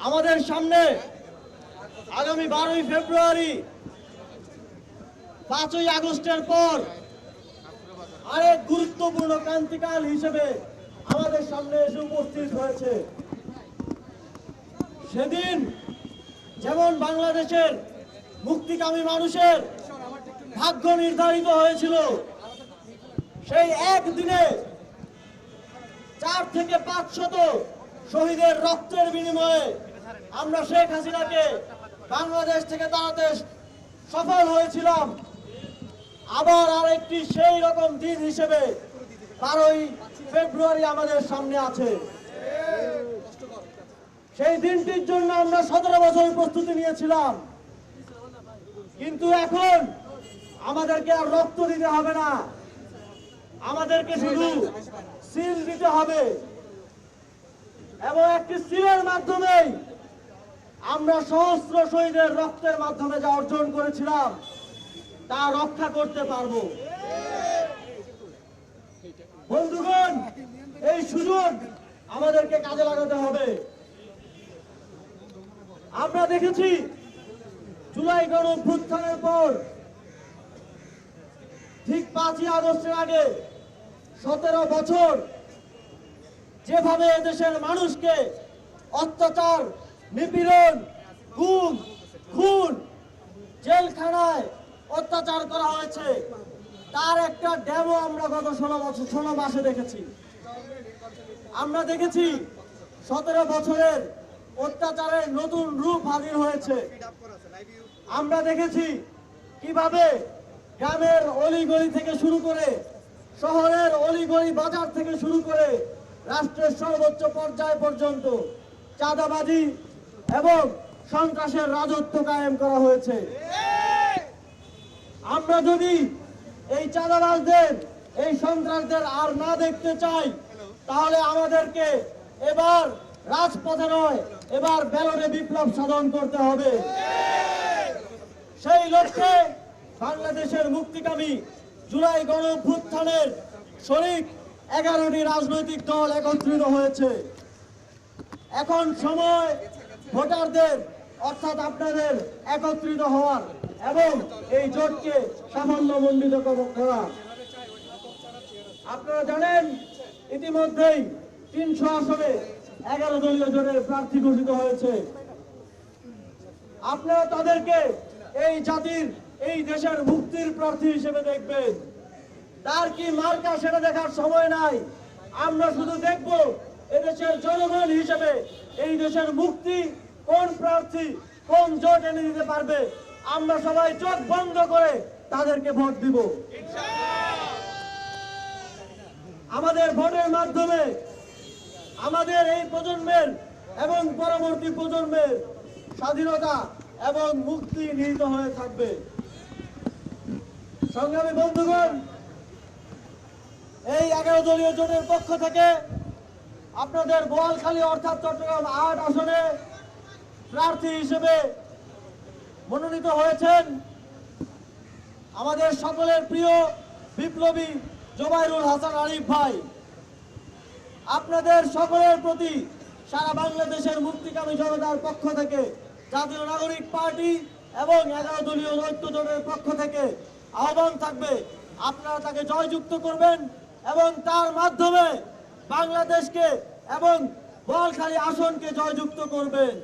আমাদের সামনে আগামী 12ই ফেব্রুয়ারি 5ই আগস্টের পর আরেক গুরুত্বপূর্ণ ক্রান্তিকাল হিসেবে আমাদের সামনে এসে উপস্থিত হয়েছে। সেদিন যেমন বাংলাদেশের মুক্তিকামী মানুষের ভাগ্য নির্ধারিত হয়েছিল, সেই একদিনে 4 থেকে 500 শহীদের রক্তের বিনিময়ে আমরা শেখ হাসিনাকে বাংলাদেশ থেকে তাড়াতে সফল হয়েছিলাম। আবার আরেকটি সেই রকম দিন হিসেবে 12ই ফেব্রুয়ারি আমাদের সামনে আছে। সেই দিনটির জন্য আমরা 17 বছর প্রস্তুতি নিয়েছিলাম, কিন্তু এখন আমাদেরকে আর রক্ত দিতে হবে না, আমাদেরকে শুধু সিল দিতে হবে এবং একটি সিলের মাধ্যমেই আমরা সহস্র শহীদের রক্তের মাধ্যমে যা অর্জন করেছিলাম তা রক্ষা করতে পারব। বন্ধুগণ, এই সুযোগ আমাদেরকে কাজে লাগাতে হবে। আমরা দেখেছি জুলাই গণঅভ্যুত্থানের পর ঠিক 5ই আগস্টের আগে 17 বছর যেভাবে দেশের মানুষকে অত্যাচার, নিপীড়ন, গুম, খুন, জেলখানায় অত্যাচার করা হয়েছে, তার একটা ডেমো আমরা গত 16 মাসে দেখেছি। আমরা দেখেছি 17 বছরের অত্যাচারের নতুন রূপ হাজির হয়েছে। আমরা দেখেছি কিভাবে গ্রামের অলিগলি থেকে শুরু করে শহরের অলিগলি বাজার থেকে শুরু করে রাষ্ট্রের সর্বোচ্চ পর্যায় পর্যন্ত চাঁদাবাজি এবং সন্ত্রাসের রাজত্ব কায়েম করা হয়েছে। আমরা যদি এই চাঁদাবাজদের, এই সন্ত্রাসদের আর না দেখতে চাই, তাহলে আমাদেরকে এবার রাজপথে নয়, এবার ব্যালটে বিপ্লব সাধন করতে হবে। সেই লক্ষ্যে বাংলাদেশের মুক্তিকামী জুলাই গণঅভ্যুত্থানের শরিক 11টি রাজনৈতিক দল একত্রিত হয়েছে। এখন সময় ভোটারদের অর্থাৎ আপনাদের একত্রিত হওয়ার এবং এই জোটকে সাফল্যমণ্ডিত করা। আপনারা জানেন ইতিমধ্যেই 300 আসনে 11 দলীয় জোটের প্রার্থী ঘোষিত হয়েছে। আপনারা তাদেরকে এই জাতির, এই দেশের মুক্তির প্রার্থী হিসেবে দেখবেন। তার কি মার্কা সেটা দেখার সময় নাই। আমরা শুধু দেখব এদেশের জনগণ হিসেবে এই দেশের মুক্তি কোন প্রার্থী, কোন জোট এনে দিতে পারবে। আমরা সবাই চোখ বন্ধ করে তাদেরকে ভোট দিব। আমাদের ভোটের মাধ্যমে আমাদের এই প্রজন্মের এবং পরবর্তী প্রজন্মের স্বাধীনতা এবং মুক্তি নিহিত হয়ে থাকবে। সংগ্রামী বন্ধুগণ, এই 11 দলীয় জোটের পক্ষ থেকে আপনাদের বোয়ালখালী অর্থাৎ চট্টগ্রাম 8 আসনে প্রার্থী হিসেবে মনোনীত হয়েছেন আমাদের সকলের প্রিয় বিপ্লবী জোবাইরুল হাসান আরিফ ভাই। আপনাদের সকলের প্রতি সারা বাংলাদেশের মুক্তিকামী জনতার পক্ষ থেকে, জাতীয় নাগরিক পার্টি এবং 11 দলীয় ঐক্য জোটের পক্ষ থেকে আহ্বান থাকবে, আপনারা তাকে জয়যুক্ত করবেন এবং তার মাধ্যমে বাংলাদেশকে এবং বোয়ালখালী আসনকে জয়যুক্ত করবেন।